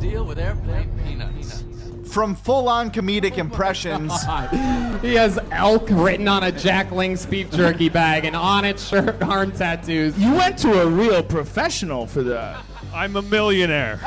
deal with airplane peanuts? From full-on comedic impressions. He has elk written on a Jack Link's beef jerky bag, and on it shirt arm tattoos. You went to a real professional for that. I'm a millionaire.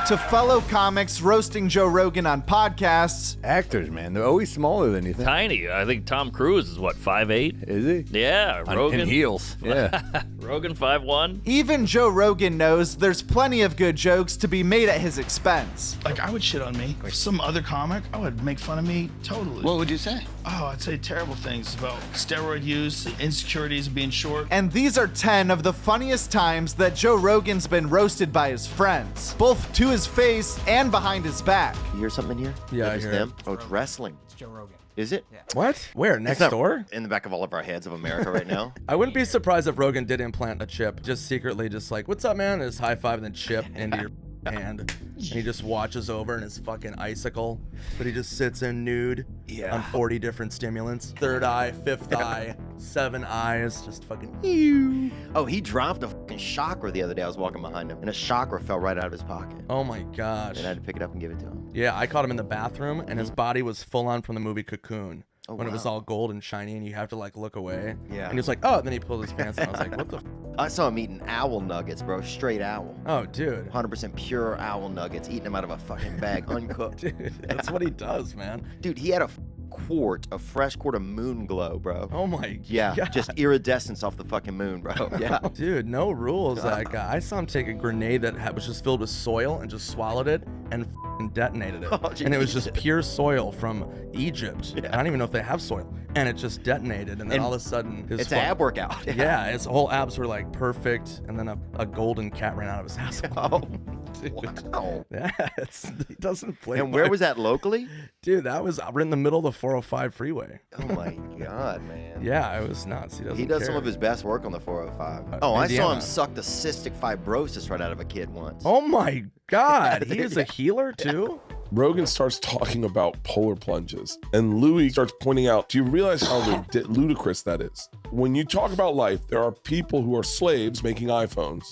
To fellow comics roasting Joe Rogan on podcasts. Actors, man, they're always smaller than you think. Tiny. I think Tom Cruise is what, 5'8"? Is he? Yeah, Rogan. In heels. Yeah. Rogan 5'1". Even Joe Rogan knows there's plenty of good jokes to be made at his expense. Like, I would shit on me. Like, some other comic, I would make fun of me totally. What would you say? Oh, I'd say terrible things about steroid use, insecurities of being short. And these are 10 of the funniest times that Joe Rogan's been roasted by his friends, both to his face and behind his back. You hear something in here? Yeah, It's I hear them. Oh, it's wrestling. It's Joe Rogan. Is it? Yeah. What? Where? Next door? In the back of all of our heads of America right now. I wouldn't be surprised if Rogan did implant a chip, just secretly, just like, what's up, man? And just high five and then chip into your hand. And he just watches over in his fucking icicle, but he just sits in nude on 40 different stimulants. Third eye, fifth eye, 7 eyes, just fucking ew. Oh, he dropped a fucking chakra the other day. I was walking behind him, and a chakra fell right out of his pocket. Oh my gosh. And I had to pick it up and give it to him. Yeah, I caught him in the bathroom, and his body was full on from the movie Cocoon. Oh, when it was wow. all gold and shiny, and you have to like look away. Yeah. And he was like, oh, and then he pulled his pants, and I was like, what the? I saw him eating owl nuggets, bro. Straight owl. Oh, dude. 100% pure owl nuggets, eating them out of a fucking bag, uncooked. Dude, that's what he does, man. Dude, he had a fresh quart of moon glow, bro. Oh my Yeah, God. just iridescence off the fucking moon, bro. Yeah. Dude, no rules, that guy. I saw him take a grenade that was just filled with soil and just swallowed it and detonated it. Oh, and it was just pure soil from Egypt. I don't even know if they have soil. And it just detonated, and then all of a sudden... It's an ab workout. Yeah, his whole abs were like perfect, and then a golden cat ran out of his house. Oh, Dude. wow. Yeah, he doesn't play And where was that locally? Dude, that was right in the middle of the 405 freeway. Oh my God, man. Yeah, it was nuts. He does some care. of his best work on the 405. Oh, I saw Indiana. him suck the cystic fibrosis right out of a kid once. Oh my God, he is a healer too? Rogan starts talking about polar plunges, and Louis starts pointing out, do you realize how ludicrous that is? When you talk about life, there are people who are slaves making iPhones,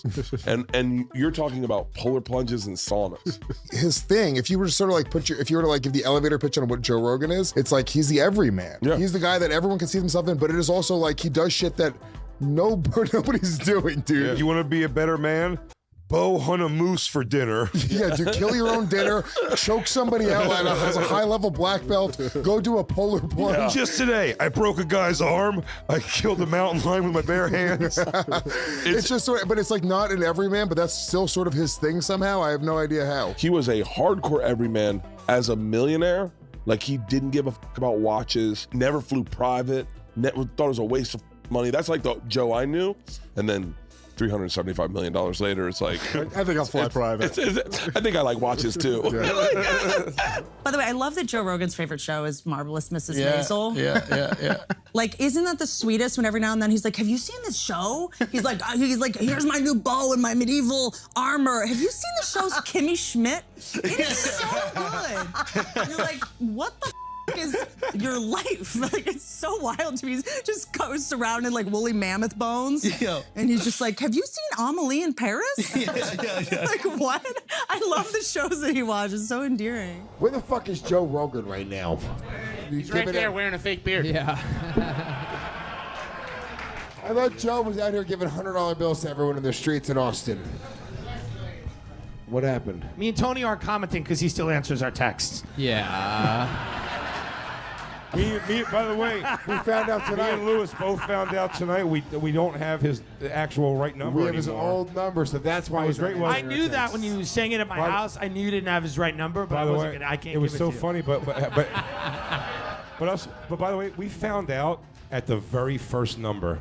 and you're talking about polar plunges and saunas. His thing, if you were to sort of like if you were to like give the elevator pitch on what Joe Rogan is, it's like he's the everyman. Yeah. He's the guy that everyone can see themselves in, but it is also like he does shit that nobody's doing, dude. Yeah. You want to be a better man? Bo hunt a moose for dinner. Yeah, dude, kill your own dinner, choke somebody out as a high-level black belt, go do a polar plunge. Just today, I broke a guy's arm. I killed a mountain lion with my bare hands. It's just sort of, but it's like not an everyman, but that's still sort of his thing somehow. I have no idea how. He was a hardcore everyman as a millionaire. Like, he didn't give a fuck about watches, never flew private, thought it was a waste of money. That's like the Joe I knew. And then $375 million later, it's like... I think I'll fly private. I think I like watches too. By the way, I love that Joe Rogan's favorite show is Marvelous Mrs. Maisel. Yeah. Like, isn't that the sweetest when every now and then he's like, have you seen this show? He's like, here's my new bow and my medieval armor. Have you seen the show's Kimmy Schmidt? It is so good. You're like, what the is your life? Like, it's so wild to me. He's just surrounded like woolly mammoth bones. Yeah. And he's just like, have you seen Amelie in Paris? Yeah. Like, what? I love the shows that he watches. It's so endearing. Where the fuck is Joe Rogan right now? He's right there wearing a fake beard. Yeah. I thought Joe was out here giving $100 bills to everyone in the streets in Austin. What happened? Me and Tony aren't commenting because he still answers our texts. Yeah. By the way, We found out me tonight. and Lewis both found out tonight we don't have his actual right number We have his anymore. old number, so that's why It was he's not great, wasn't I answering knew our that texts. when you were saying it at my house. I knew you didn't have his right number, but By I the wasn't way, gonna, I can't it was give so to you. funny, but by the way, we found out at the very first number.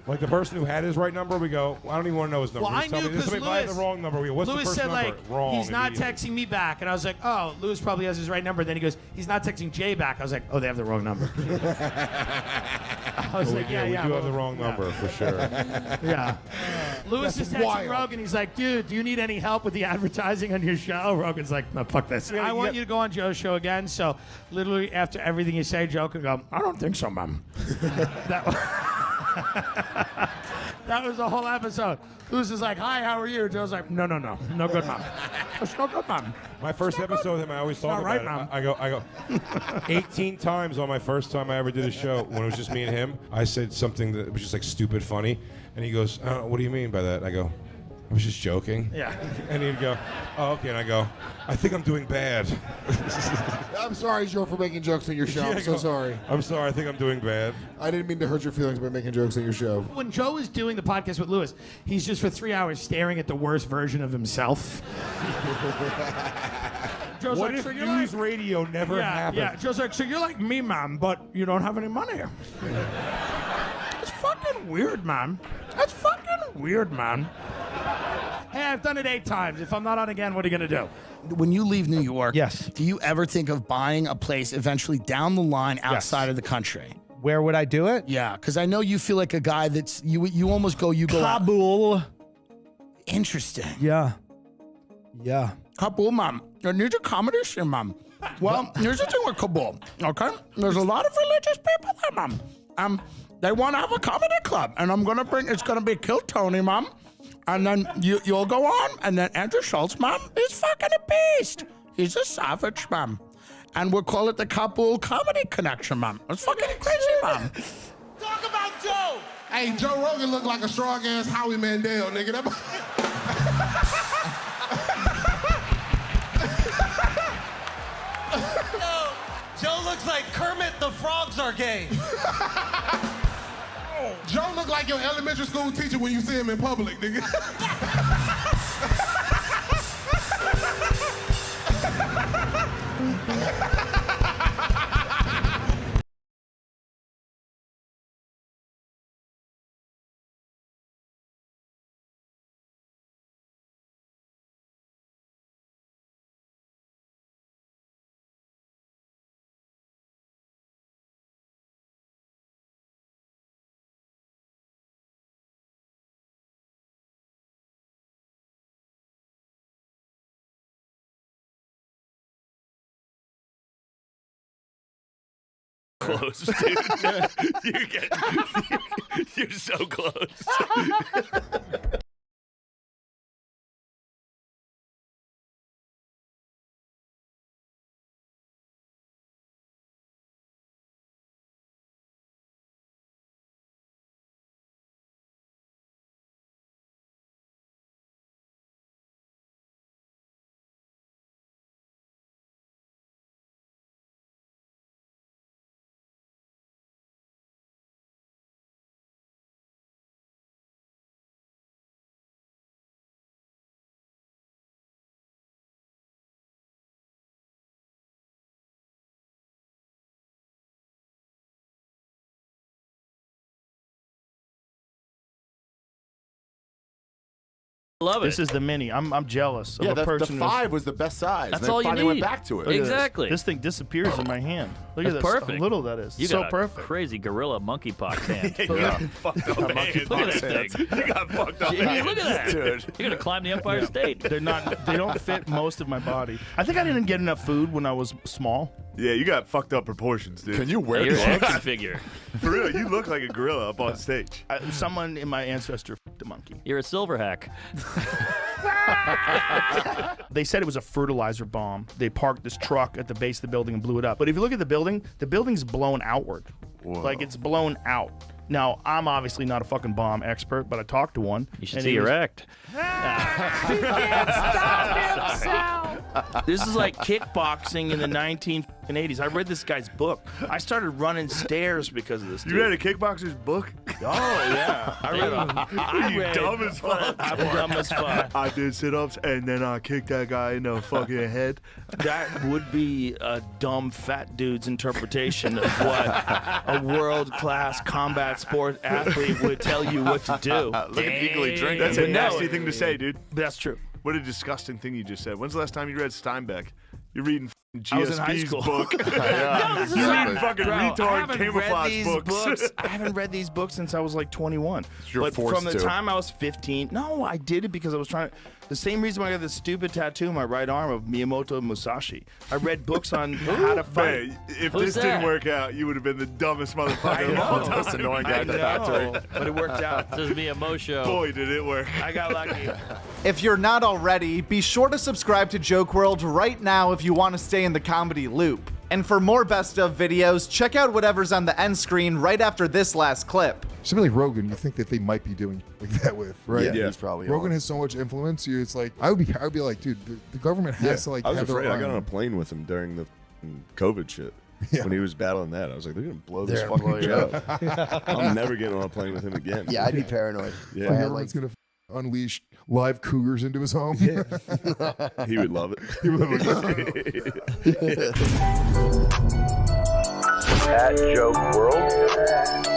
Like the person who had his right number, we go, I don't even want to know his number. Well, I Just tell knew me this. because If I had the Lewis, wrong number, we go, what's the Lewis first said number? like, Wrong. he's not immediately. texting me back, and I was like, oh, Lewis probably has his right number. Then he goes, he's not texting Jay back. I was like, oh, they have the wrong number. I was like, We do have well, the wrong yeah. number for sure. Yeah. Lewis is texting wild. Rogan. He's like, dude, do you need any help with the advertising on your show? Rogan's like, no, fuck this. I want you to go on Joe's show again. So literally after everything you say, Joe can go, I don't think so, Mom. That was the whole episode. Lewis is like, hi, how are you? Joe's like, no good, mom. It's no good, mom. My first episode with him, I always talk about right, it. Mom. I go 18 times on my first time I ever did a show when it was just me and him. I said something that was just like stupid funny, and he goes, what do you mean by that? I go, I was just joking. Yeah. And he'd go, oh, okay. And I go, I think I'm doing bad. I'm sorry, Joe, for making jokes on your show. Yeah, I'm so sorry. I'm sorry, I think I'm doing bad. I didn't mean to hurt your feelings by making jokes on your show. When Joe is doing the podcast with Lewis, he's just for 3 hours staring at the worst version of himself. Joe's What like, if so you're news like, radio never happened? Yeah, Joe's like, so you're like me, Mom, but you don't have any money. It's fucking weird, man. That's fucking weird, man. Hey, I've done it 8 times. If I'm not on again, what are you gonna do? When you leave New York, Yes. do you ever think of buying a place eventually down the line outside of the country? Where would I do it? Yeah, because I know you feel like a guy that's you almost go out. Kabul. Interesting. Yeah. Yeah. Kabul, mom. You need a comedy scene, mom. Well, here's the thing with Kabul, okay? There's a lot of religious people there, mom. They want to have a comedy club, and it's gonna be Kill Tony, mom. And then you'll go on, and then Andrew Schultz, mom, is fucking a beast. He's a savage, mom. And we'll call it the Kabul Comedy Connection, mom. It's fucking crazy, mom. Talk about Joe! Hey, Joe Rogan looked like a strong-ass Howie Mandel, nigga. Joe looks like Kermit the Frogs are gay. Joe look like your elementary school teacher when you see him in public, nigga. Close, dude. You're so close. Love it. This is the mini. I'm jealous of Yeah, a the person. 5 was the best size. That's and then all you finally need. went back to it. Look at this. Exactly. This thing disappears in my hand. Look That's at this. perfect. How little that is. You So got a perfect. crazy gorilla monkeypox hand. You got fucked up hands. Look at that thing. You got fucked up Yeah, hands. look at that. Dude. You're gonna climb the Empire State. They're not. They don't fit most of my body. I think I didn't get enough food when I was small. Yeah, you got fucked up proportions, dude. Can you wear You're an gloves? action figure. For real, you look like a gorilla up on stage. Someone in my ancestor f***ed a monkey. You're a silver hack. They said it was a fertilizer bomb. They parked this truck at the base of the building and blew it up. But if you look at the building's blown outward. Whoa. Like it's blown out. Now, I'm obviously not a fucking bomb expert, but I talked to one. You should see erect. This is like kickboxing in the 1980s. I read this guy's book. I started running stairs because of this. You read a kickboxer's book? Oh, yeah. You dumb as fuck. I'm dumb as fuck. I did sit-ups and then I kicked that guy in the fucking head. That would be a dumb fat dude's interpretation of what a world-class combat sport athlete would tell you what to do. Look at Eagly drink. That's a nasty thing to say, dude. That's true. What a disgusting thing you just said. When's the last time you read Steinbeck? You're reading I was in high GSP's school. book. Yeah, You read fucking Bro, I retard haven't camouflage read these books. I haven't read these books since I was like 21. You're But forced from the to. time I was 15, no, I did it because I was trying to. The same reason why I got this stupid tattoo on my right arm of Miyamoto Musashi. I read books on how to fight. Man, if this didn't work out, you would have been the dumbest motherfucker of all time. Most annoying guy in the factory. But it worked out. Just be a Mosho. Boy, did it work. I got lucky. If you're not already, be sure to subscribe to Joke World right now if you want to stay in the comedy loop. And for more best of videos, check out whatever's on the end screen right after this last clip. Somebody like Rogan, you think that they might be doing like that with, right? Yeah, he's probably Rogan on. has so much influence. It's like I would be like, dude, the government has to like I was have their afraid. I got on a arm. plane with him during the COVID shit. Yeah. When he was battling that, I was like, they're gonna blow this They're fucking blowing joke. up. I'm never getting on a plane with him again. Yeah, I'd be paranoid. Yeah. If The I had, government's gonna unleash live cougars into his home. Yeah. He would love it. He would love it. At Joke World.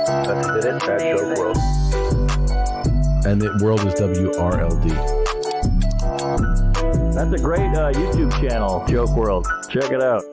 That's it. At Joke World. And the world is WRLD. That's a great YouTube channel, Joke World. Check it out.